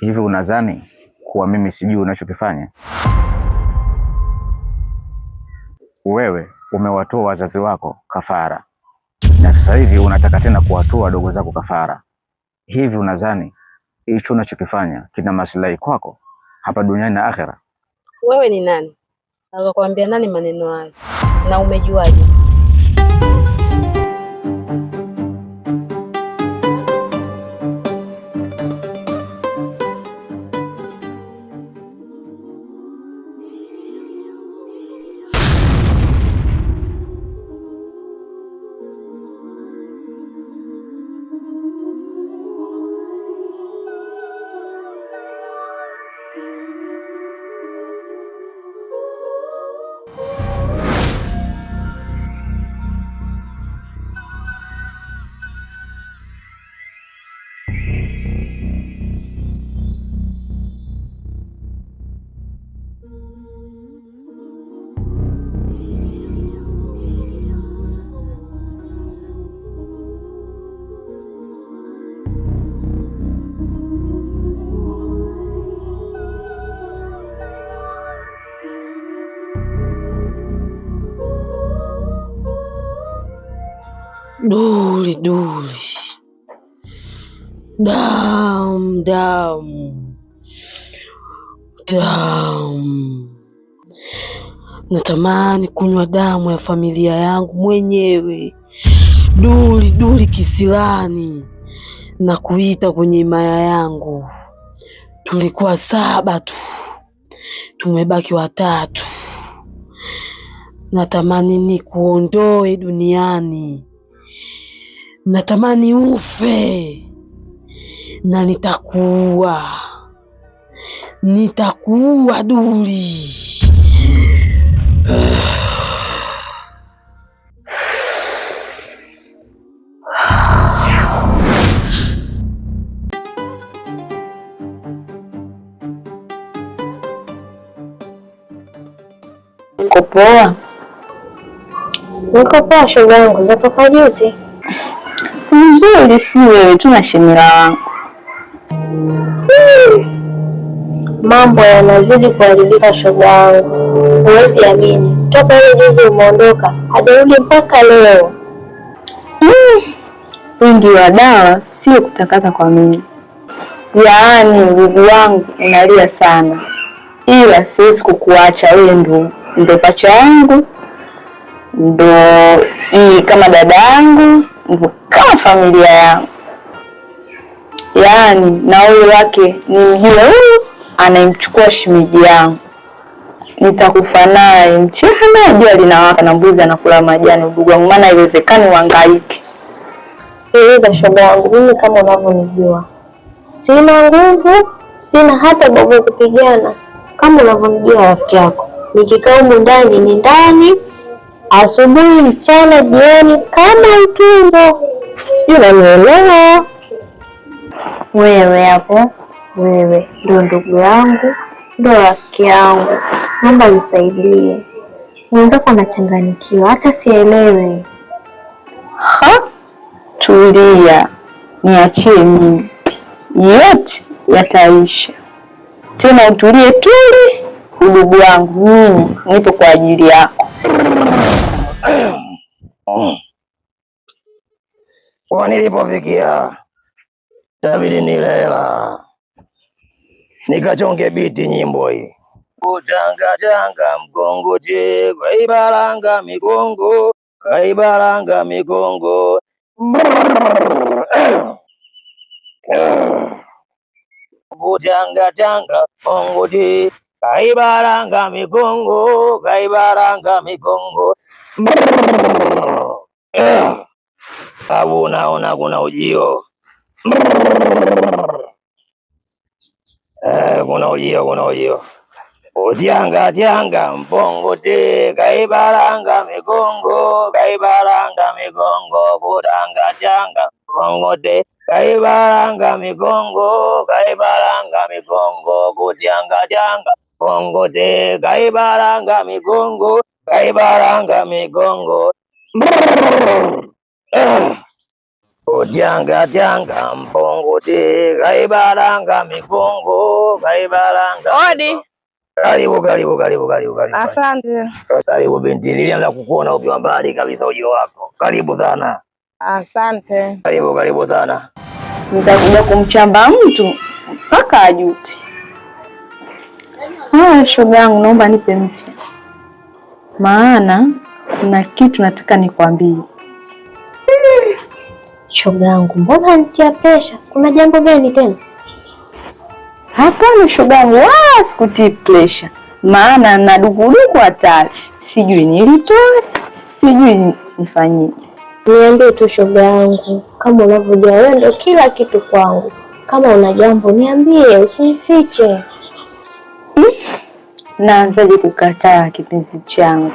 Hivi unadhani kuwa mimi sijui unachokifanya? Wewe umewatoa wazazi wako kafara na sasa hivi unataka tena kuwatoa wadogo zako kafara. Hivi unadhani hicho unachokifanya kina maslahi kwako hapa duniani na akhera? Wewe ni nani? Akakwambia nani maneno hayo? Na umejuaje? Duli duli, damu damu damu. Natamani kunywa damu ya familia yangu mwenyewe. Duli duli kisilani, na kuita kwenye himaya yangu. Tulikuwa 7 tu, tumebaki 3. Natamani nikuondoe duniani. Natamani ufe na nitakuua Duli. Uko poa? Niko poa shoga yangu, zatoka juzi. Nzuri, si wewe tu na shemira wangu. Mambo yanazidi kuharibika shoga yangu. Huwezi amini, toka ile juzi umeondoka hajarudi mpaka leo. Wingi wa dawa sio kutakata kwa mimi. Yaani ndugu wangu unalia sana, ila siwezi kukuacha. Wewe ndo pacha yangu, ndo kama dada yangu, ndo kama familia yangu. Yaani na huyu wake ni mjua huyu anayemchukua shemeji yangu. Nitakufa naye mchana, jua linawaka na mbuzi anakula majani. Ndugu wangu, maana haiwezekani uhangaike. Sikiliza shoga yangu, mimi kama unavyonijua sina nguvu, sina hata babu kupigana. Kama unavyomjua rafiki yako, nikikaa humu ndani ni ndani, asubuhi, mchana, jioni kama utumbo. Sijui unanielewa? Wewe hapo, wewe ndo ndugu yangu, ndo rafiki yangu. Naomba nisaidie. Mwenzako anachanganyikiwa, hata sielewe. Tulia, niachie mimi, yote yataisha. Tena utulie tuli, udugu wangu, mimi nipo kwa ajili yako. Kwa nilipofikia tabidi nilela nikachonge biti nyimbo hii. Kutanga tanga mkongoje, kaibaranga mikongo, kaibaranga mikongo. Kutanga tanga mkongoje, kaibaranga mikongo, kaibaranga mikongo. Abu naona kuna ujio. Kuna ujio. Utianga tianga mpongote, kaibaranga mikongo, kaibaranga mikongo. Kutanga tianga mpongote, kaibaranga mikongo, kaibaranga mikongo. Kutianga tianga mpongote, kaibaranga mikongo, kaibaranga mikongo. Ojanga janga mbongo te kaibalanga migongo kaibalanga. Odi. Karibu. Asante. Karibu binti, nilianza kukuona ukiwa mbali kabisa ujio wako. Karibu sana. Asante. Karibu sana. Nitakuja kumchamba mtu mpaka ajute. Shoga yangu, naomba nipe mpya, maana kuna kitu nataka nikwambie. Shoga yangu, mbona nitia presha? Kuna jambo gani tena? Hapana shoga yangu, wala sikutii presha, maana na dukuduku hatari, sijui nilitoe, sijui nifanyije. Niambie tu shoga yangu, kama unavyojua wewe ndio kila kitu kwangu. Kama una jambo niambie, usifiche. Naanzaje kukataa kipenzi changu?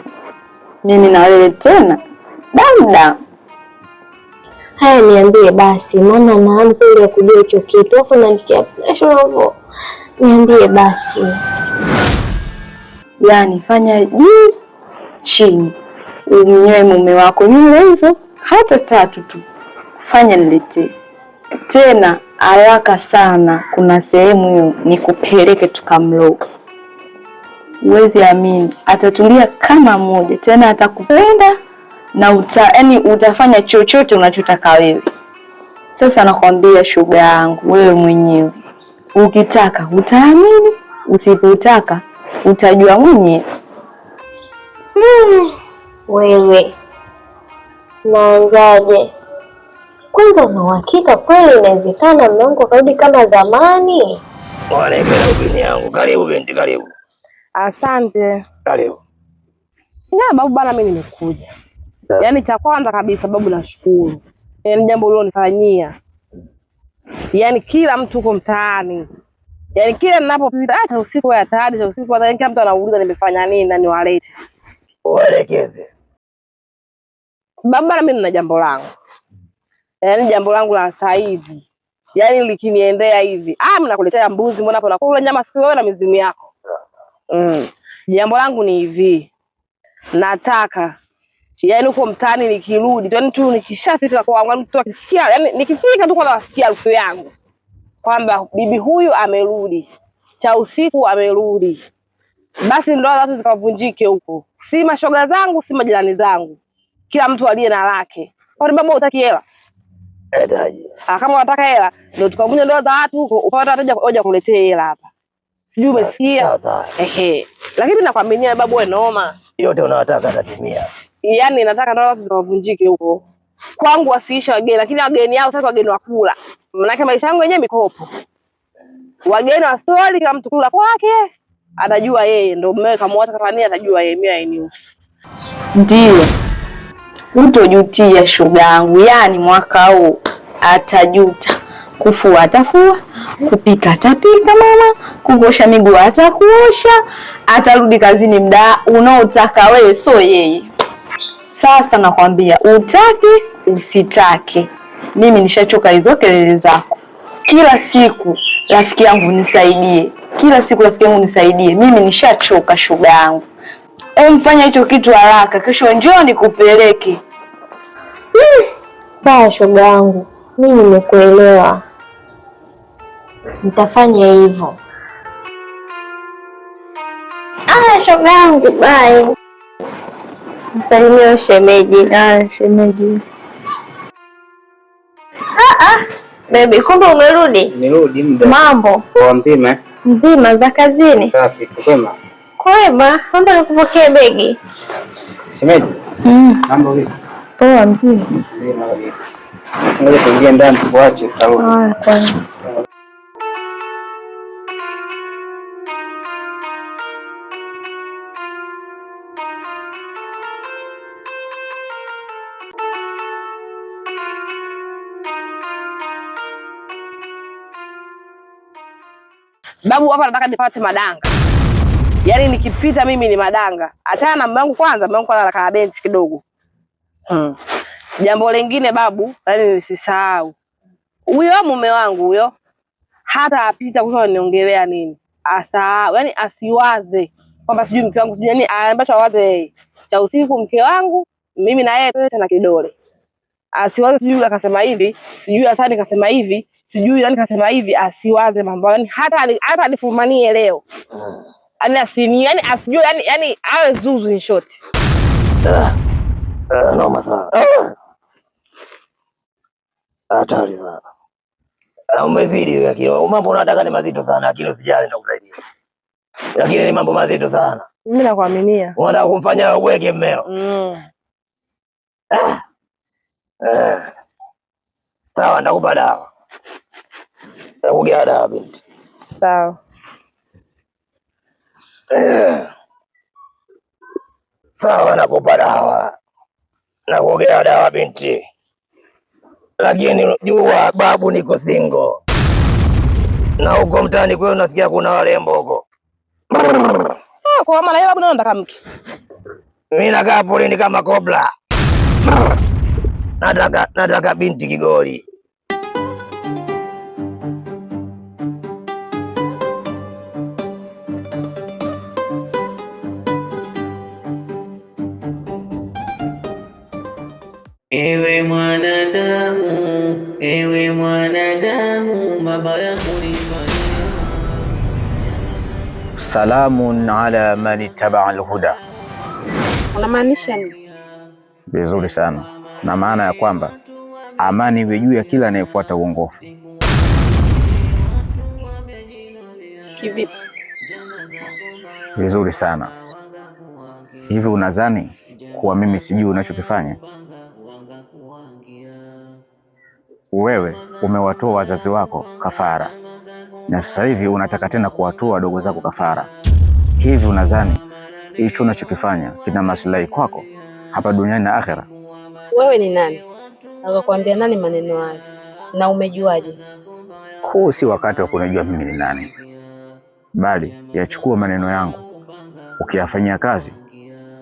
Mimi na wewe tena dada. Haya niambie basi, maana naam kweli kujua hicho kitu. Afu unanitia pressure hapo. Niambie basi. Yaani fanya juu chini, umnyoe mume wako nywele hizo hata 3 tu, fanya niletee tena haraka sana. Kuna sehemu hiyo nikupeleke tukamloga. Uwezi amini, atatulia kama mmoja, tena atakupenda na yaani utafanya chochote unachotaka wewe. Sasa nakwambia shoga yangu, wewe mwenyewe ukitaka utaamini, usipotaka utajua mwenyewe. Wewe naanzaje? Kwanza una uhakika kweli inawezekana mume wangu akarudi kama zamani? Wanekea ubini yangu. Karibu binti, karibu. Asante. Karibu. Babu bana, mimi nimekuja. Yaani cha kwanza kabisa babu, nashukuru. Yaani jambo ulilonifanyia. Yaani kila mtu uko mtaani. Yaani kila ninapopita hata usiku wa hatari, cha usiku hata kila mtu anauliza nimefanya nini na niwalete. Waelekeze. Babu bana, mimi nina jambo langu. Yaani jambo langu la sasa hivi. Yaani likiniendea hivi. Mimi nakuletea mbuzi, mbona hapo nakula nyama siku wewe na mizimu yako. Jambo langu ni hivi. Nataka yaani uko mtaani nikirudi, yaani tu nikishafika kwa mtu akisikia, yaani nikifika tu kwa nasikia harufu yangu kwamba bibi huyu amerudi, cha usiku amerudi, basi ndoa watu zikavunjike huko, si mashoga zangu si majirani zangu, kila mtu aliye na lake. Kwa nini baba hutaki hela? Etaji. Kama unataka hela ndio tukavunja ndoa za watu huko, upata hata hoja kuletea hela hapa. Sijui umesikia? Lakini nakwambia babu, wewe noma. Yote unataka tatimia. Yaani nataka ndoa watu zikavunjike huko. Kwangu wasiisha wageni, lakini wageni hao sasa wageni wakula. Maana maisha yangu yenyewe mikopo. Wageni wa stori kila mtu kula kwake, atajua yeye ndio mume kamwata kama nini, atajua yeye, mimi hainihusu. Ndio. Utojutia shoga yangu, yaani mwaka huu atajuta. Kufua atafua, kupika atapika mama, kuosha miguu atakuosha, atarudi kazini muda unaotaka wewe, so yeye. Sasa nakwambia, utake usitake, mimi nishachoka hizo kelele zako. Kila siku rafiki yangu nisaidie, kila siku rafiki yangu nisaidie, mimi nishachoka shoga yangu. Mfanya hicho kitu haraka, kesho njoo nikupeleke. Sawa shoga yangu, mimi nimekuelewa. Nitafanya hivyo. Shoga yangu, bye. Msalimie shemeji. Shemeji. Baby, kumbe umerudi? Nirudi muda. Mambo? Poa mzima? Mzima, za kazini? Safi, kwema. Kwema, naomba nikupokee begi. Shemeji? Mambo vipi? Poa mzima. Ngoja tuingie ndani tuache au. Sawa. Babu hapa nataka nipate madanga. Yaani nikipita mimi ni madanga. Achana na mume wangu kwanza, mume wangu anakaa benchi kidogo. Jambo lingine babu, yaani nisisahau. Huyo mume wangu huyo hata apita kusha niongelea nini, asahau, yaani asiwaze kwamba sijui mke wangu sijui nini, ambacho awaze cha usiku mke wangu, mimi na yeye pete na kidole. asiwaze sijui akasema hivi, sijui Hasani kasema hivi, sijui nani kasema hivi, asiwaze mambo. Yaani hata anifumanie leo. Yaani asijue yaani awe zuzu in short. Noma sana. Hatari sana. Umezidi lakini mambo unataka ni mazito sana, lakini usijali nitakusaidia. Lakini ni mambo mazito sana. Mimi nakuaminia. Unataka kumfanya uweke mmeo. Sawa, ndakupa dawa. Ndakugia dawa binti. Sawa. Sawa, nakupa dawa. Nakugia dawa binti. Lakini jua babu niko single. Na huko mtaani kwenu nasikia kuna warembo huko. Kwa maana yeye babu ndio nataka mke. Mimi nakaa polini kama kobra. Nataka binti kigoli. Ewe mwanadamu, mabaya kunifanyia. Salamun ala man ittaba al-huda. Unamaanisha nini? Vizuri sana. Na maana ya kwamba amani iwe juu ya kila anayefuata uongofu. Kivipi? Vizuri sana. Hivi unadhani kuwa mimi sijui unachokifanya? Wewe umewatoa wazazi wako kafara, na sasa hivi unataka tena kuwatoa wadogo zako kafara. Hivi unadhani hicho unachokifanya kina maslahi kwako hapa duniani na akhera? Wewe ni nani? Akakwambia nani maneno hayo? Na umejuaje? Huu si wakati wa kunijua mimi ni nani, bali yachukua maneno yangu, ukiyafanyia kazi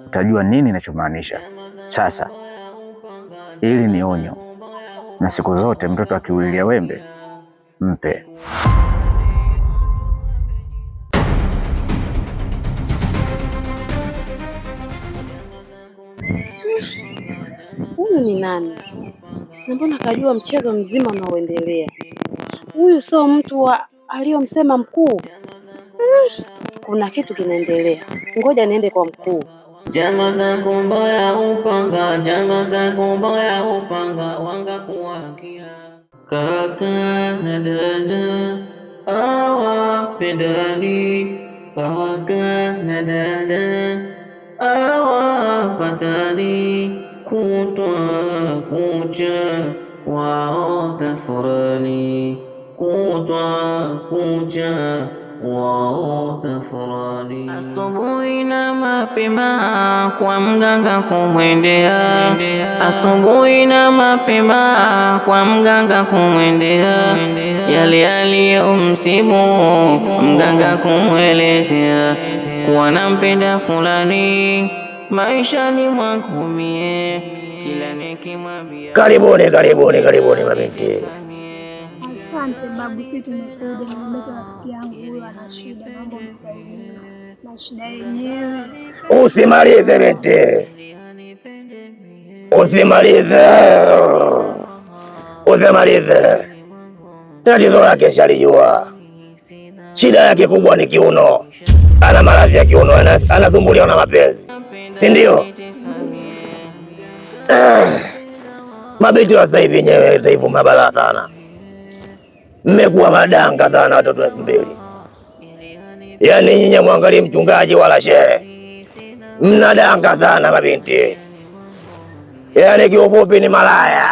utajua nini ninachomaanisha. Sasa hili ni onyo, na siku zote mtoto akiulilia wembe mpe. Huyu ni nani? Na mbona kajua mchezo mzima unaoendelea? Huyu sio mtu aliyomsema mkuu. Kuna kitu kinaendelea. Ngoja niende kwa mkuu. Jama zako mbaya upanga, jama zako mbaya upanga, wanga kuwakia. Kaka na dada hawapendani, kaka na dada hawapatani, kutwa kucha wao tafurani, kutwa kucha wao tafurani. Asubuhi na mapema kwa mganga kumwendea, asubuhi na mapema kwa mganga kumwendea, yale yaliyomsibu mganga kumwelezea, kuwa nampenda fulani maishani mwangu mie, kila nikimwambia. Karibuni mabinti. Asante babu, sisi tumekuja na rafiki yangu huyo ana shida, naomba msaidie na shida yenyewe. Usimalize binti, usimalize. Tatizo lake shalijua. Shida yake kubwa ni kiuno. Ana maradhi ya kiuno, anasumbuliwa na mapenzi, si ndio? Mabinti wa sasa hivi nyewe taifu mabala sana. Mmekuwa madanga sana watoto wa 2000. Yaani nyinyi mwangalie mchungaji wala shehe. Mnadanga sana mabinti. Yaani kiufupi ni malaya.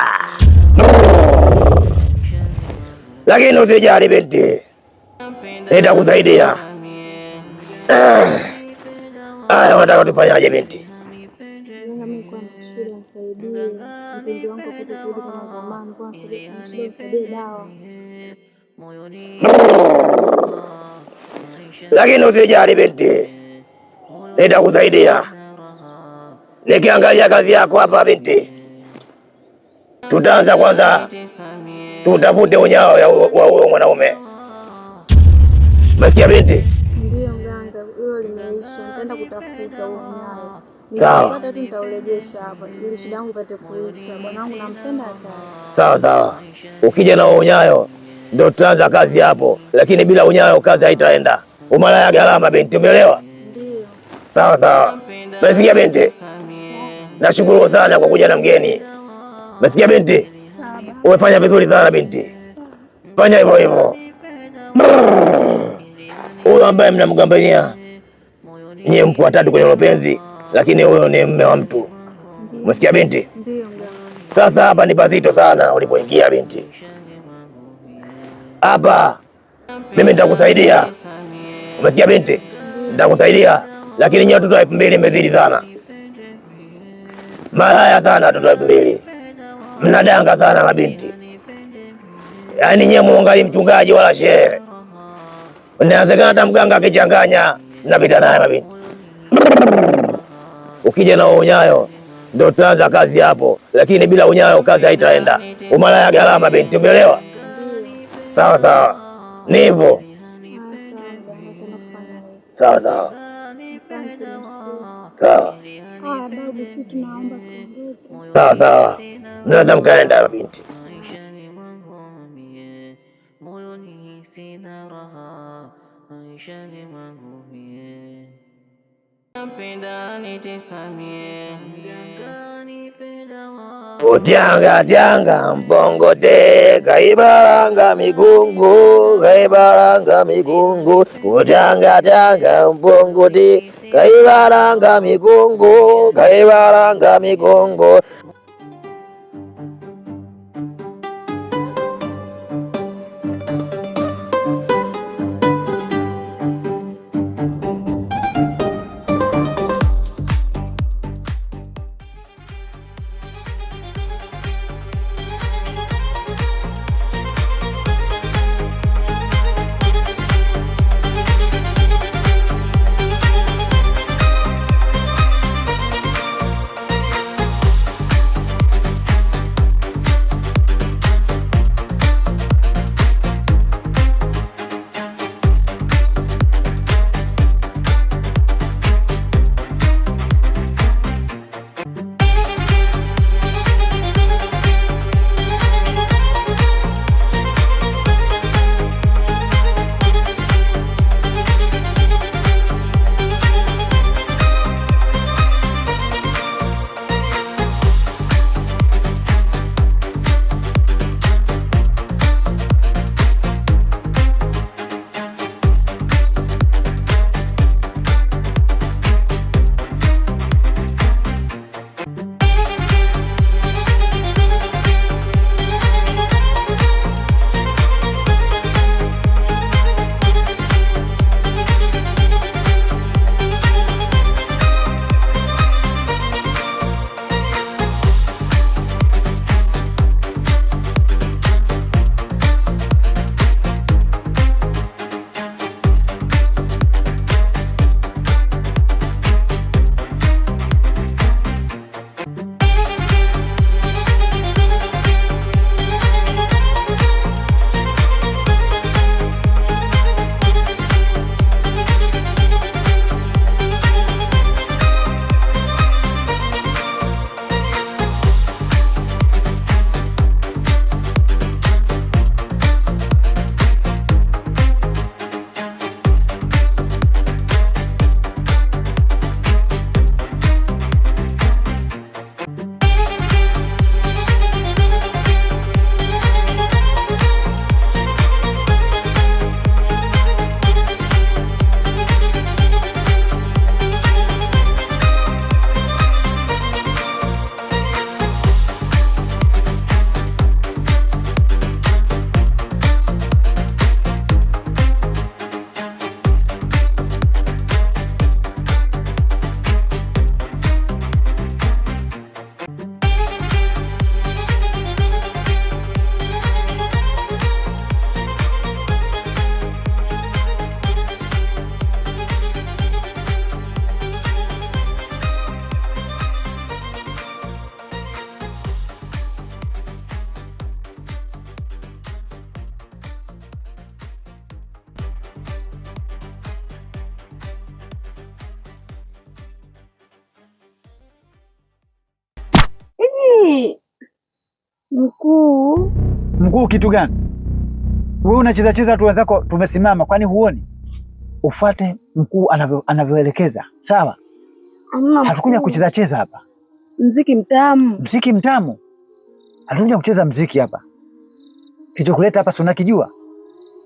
Lakini usijali binti, nitakusaidia. Aya, unataka tufanyaje binti? Mimi kwa shida nisaidie. Mpenzi wangu apate kurudi kama zamani, kwa nisaidie dawa. Lakini usijali binti, nitakusaidia. Nikiangalia kazi yako hapa binti, tutaanza kwanza tutafute unyao wa huyo mwanaume. Umesikia binti? Ndio mganga, hilo limeisha. Nitaenda kutafuta huo unyao. nikipata tu nitaurejesha hapa ili shida yangu ipate kuisha. Bwanangu nampenda sana. Sawa sawa, ukija na unyayo ndio tutaanza kazi hapo, lakini bila unyayo kazi haitaenda. Umalaya gharama binti, umeelewa? Ndio. Sawa sawa, umesikia binti? Nashukuru sana kwa kuja na mgeni. Umesikia binti? Umefanya vizuri sana binti, fanya hivyo hivyo. Huyo ambaye mnamgombania nyie mpo watatu kwenye mapenzi, lakini huyo ni mume wa mtu. Umesikia binti? Ndio. Sasa hapa ni pazito sana ulipoingia binti. Hapa mimi nitakusaidia. Umesikia binti? Nitakusaidia, lakini nyie watoto 2000 mmezidi sana. Malaya sana watoto 2000. Mnadanga sana mabinti. Yaani nyie muangalie mchungaji wala shehe. Inawezekana hata mganga akichanganya mnapita naye mabinti. Ukija na unyayo ndio tutaanza kazi hapo, lakini bila unyayo kazi haitaenda. Umalaya gharama binti, umeelewa? Sawa sawa, ni hivyo. Sawa sawa. Sawa. Babu, sisi tunaomba tuondoke. Sawa sawa, mnaweza mkaenda binti. Utianga tianga mpongote kaibaranga migungu kaibaranga migungu utianga tianga mpongote kaibaranga migungu kaibaranga migungu. Mkuu. Mkuu kitu gani? Wewe unacheza cheza tu, wenzako tumesimama, kwani huoni? Ufuate mkuu anavyoelekeza, sawa? Hatukuja kucheza cheza hapa. Mziki mtamu. Mziki mtamu? Hatukuja kucheza mziki hapa. Kilichokuleta hapa si unakijua?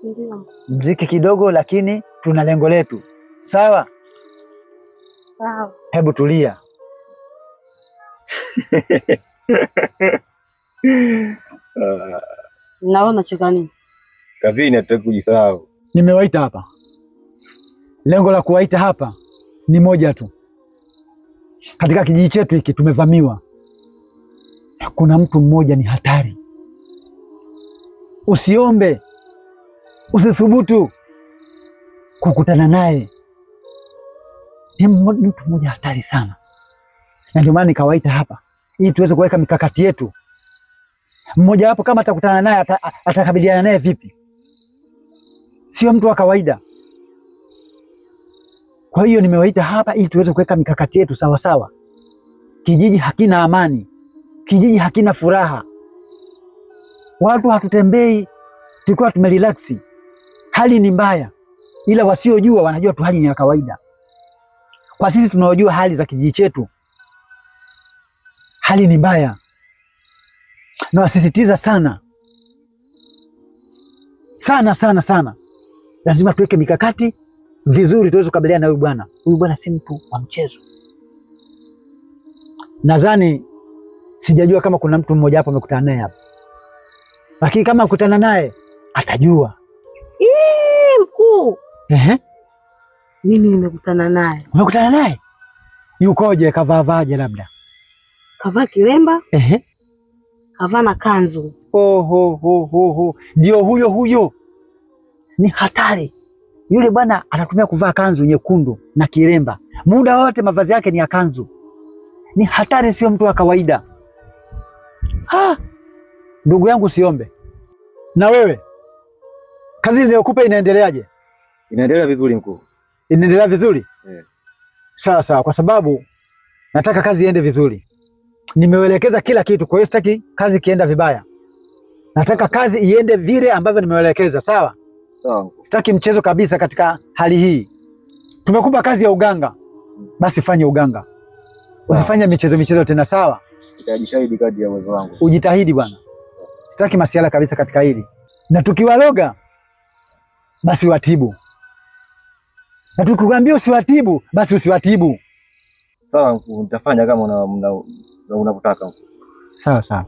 Ndio. Mziki kidogo, lakini tuna lengo letu, sawa? Sawa. Hebu tulia. Naona cheka nini? Kazini hatutaki kujisahau. Nimewaita hapa, lengo la kuwaita hapa ni moja tu. Katika kijiji chetu hiki tumevamiwa. Kuna mtu mmoja ni hatari. Usiombe, usithubutu kukutana naye. Ni mtu mmoja hatari sana, na ndio maana nikawaita hapa ili tuweze kuweka mikakati yetu. Mmoja wapo kama atakutana naye atakabiliana naye vipi? Sio mtu wa kawaida. Kwa hiyo nimewaita hapa ili tuweze kuweka mikakati yetu sawa sawa. Kijiji hakina amani, kijiji hakina furaha, watu hatutembei tulikuwa tumerelaksi. Hali ni mbaya, ila wasiojua wanajua tu hali ni ya kawaida. Kwa sisi tunaojua hali za kijiji chetu, hali ni mbaya. Na wasisitiza sana sana sana sana, lazima tuweke mikakati vizuri tuweze kukabiliana na huyu bwana. Huyu bwana si mtu wa mchezo. Nadhani, sijajua kama kuna mtu mmoja hapo amekutana naye hapa, lakini kama akutana naye atajua. Mkuu. Ehe, Mimi nimekutana naye. umekutana naye? Yukoje? Kavaavaje? Labda Kavaa kilemba. Ehe, Kavaa na kanzu. Oho, ndio huyo. Ni hatari yule bwana, anatumia kuvaa kanzu nyekundu na kilemba, muda wote mavazi yake ni ya kanzu. Ni hatari, sio mtu wa kawaida. Ndugu yangu, siombe. Na wewe, kazi niliyokupa inaendeleaje? Inaendelea vizuri mkuu. Inaendelea vizuri? Yeah. Sawa, kwa sababu nataka kazi iende vizuri. Nimeelekeza kila kitu, kwa hiyo sitaki kazi kienda vibaya. Nataka kazi iende vile ambavyo nimeelekeza, sawa? Sawa. Sitaki mchezo kabisa katika hali hii. Tumekupa kazi ya uganga, basi fanye uganga. Usifanye michezo tena, sawa? Nitajitahidi kadri ya uwezo wangu. Ujitahidi bwana. Sitaki masiala kabisa katika hili. Na tukiwaloga basi watibu. Na tukikwambia usiwatibu, basi usiwatibu. Sawa mkuu, nitafanya kama unavyotaka mkuu. Sawa.